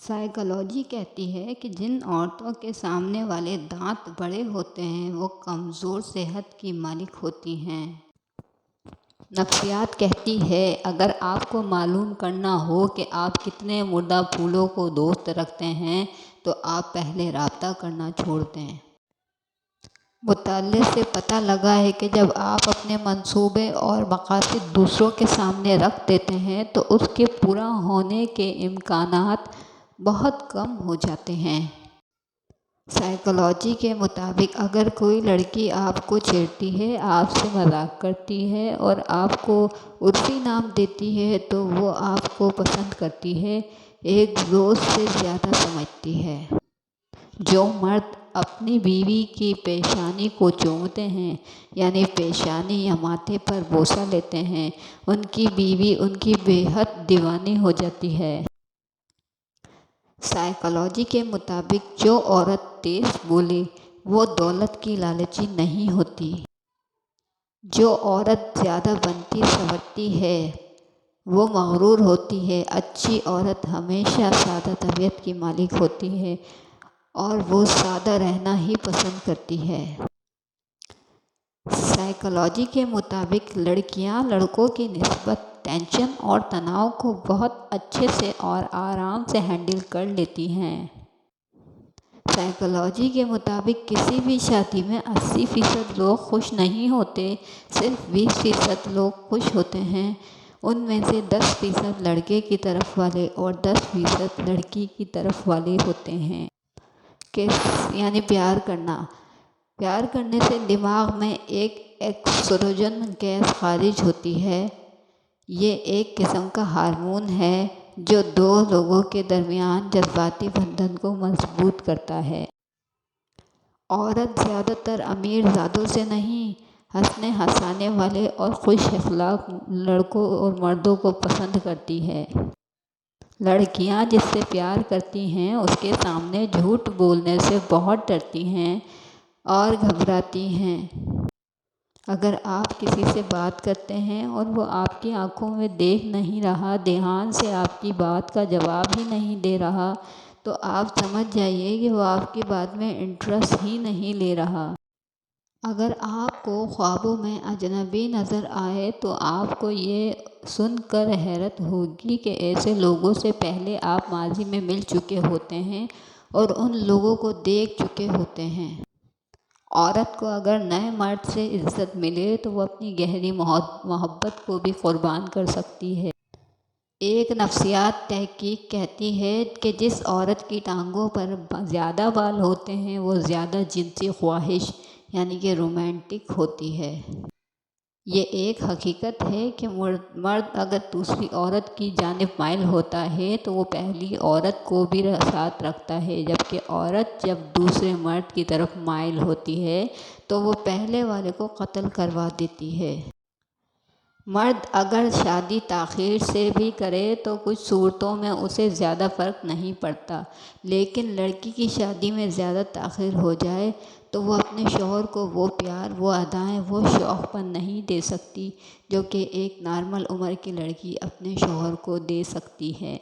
Psychology کہتی ہے کہ جن عورتوں کے سامنے والے دانت بڑے ہوتے ہیں وہ کمزور صحت کی مالک ہوتی ہیں۔ نفسیات کہتی ہے اگر آپ کو معلوم کرنا ہو کہ آپ کتنے مردہ پھولوں کو دوست رکھتے ہیں تو آپ پہلے رابطہ کرنا چھوڑ دیں۔ مطالعے سے پتہ لگا ہے کہ جب آپ اپنے منصوبے اور مقاصد دوسروں کے سامنے رکھ دیتے ہیں تو اس کے پورا ہونے کے امکانات بہت کم ہو جاتے ہیں۔ سائیکالوجی کے مطابق اگر کوئی لڑکی آپ کو چھیڑتی ہے، آپ سے مذاق کرتی ہے اور آپ کو عرفی نام دیتی ہے تو وہ آپ کو پسند کرتی ہے، ایک دوست سے زیادہ سمجھتی ہے۔ جو مرد اپنی بیوی کی پیشانی کو چومتے ہیں، یعنی پیشانی یا ماتھے پر بوسہ لیتے ہیں، ان کی بیوی ان کی بے حد دیوانی ہو جاتی ہے۔ سائیکالوجی کے مطابق جو عورت تیز بولے وہ دولت کی لالچی نہیں ہوتی۔ جو عورت زیادہ بنتی سنورتی ہے وہ مغرور ہوتی ہے۔ اچھی عورت ہمیشہ سادہ طبیعت کی مالک ہوتی ہے اور وہ سادہ رہنا ہی پسند کرتی ہے۔ سائیکالوجی کے مطابق لڑکیاں لڑکوں کی نسبت ٹینشن اور تناؤ کو بہت اچھے سے اور آرام سے ہینڈل کر لیتی ہیں۔ سائیکالوجی کے مطابق کسی بھی شادی میں 80% لوگ خوش نہیں ہوتے، صرف 20% لوگ خوش ہوتے ہیں۔ ان میں سے 10% لڑکے کی طرف والے اور 10% لڑکی کی طرف والے ہوتے ہیں۔ یعنی پیار کرنا۔ پیار کرنے سے دماغ میں ایک ایکسٹروجن گیس خارج ہوتی ہے۔ یہ ایک قسم کا ہارمون ہے جو دو لوگوں کے درمیان جذباتی بندھن کو مضبوط کرتا ہے۔ عورت زیادہ تر امیر زادوں سے نہیں، ہنسنے ہنسانے والے اور خوش اخلاق لڑکوں اور مردوں کو پسند کرتی ہے۔ لڑکیاں جس سے پیار کرتی ہیں اس کے سامنے جھوٹ بولنے سے بہت ڈرتی ہیں اور گھبراتی ہیں۔ اگر آپ کسی سے بات کرتے ہیں اور وہ آپ کی آنکھوں میں دیکھ نہیں رہا، دھیان سے آپ کی بات کا جواب ہی نہیں دے رہا، تو آپ سمجھ جائیے کہ وہ آپ کی بات میں انٹرسٹ ہی نہیں لے رہا۔ اگر آپ کو خوابوں میں اجنبی نظر آئے تو آپ کو یہ سن کر حیرت ہوگی کہ ایسے لوگوں سے پہلے آپ ماضی میں مل چکے ہوتے ہیں اور ان لوگوں کو دیکھ چکے ہوتے ہیں۔ عورت کو اگر نئے مرد سے عزت ملے تو وہ اپنی گہری محبت کو بھی قربان کر سکتی ہے۔ ایک نفسیات تحقیق کہتی ہے کہ جس عورت کی ٹانگوں پر زیادہ بال ہوتے ہیں وہ زیادہ جنسی خواہش یعنی کہ رومانٹک ہوتی ہے۔ یہ ایک حقیقت ہے کہ مرد اگر دوسری عورت کی جانب مائل ہوتا ہے تو وہ پہلی عورت کو بھی ساتھ رکھتا ہے، جبکہ عورت جب دوسرے مرد کی طرف مائل ہوتی ہے تو وہ پہلے والے کو قتل کروا دیتی ہے۔ مرد اگر شادی تاخیر سے بھی کرے تو کچھ صورتوں میں اسے زیادہ فرق نہیں پڑتا، لیکن لڑکی کی شادی میں زیادہ تاخیر ہو جائے تو وہ اپنے شوہر کو وہ پیار، وہ ادائیں، وہ شوق پن نہیں دے سکتی جو کہ ایک نارمل عمر کی لڑکی اپنے شوہر کو دے سکتی ہے۔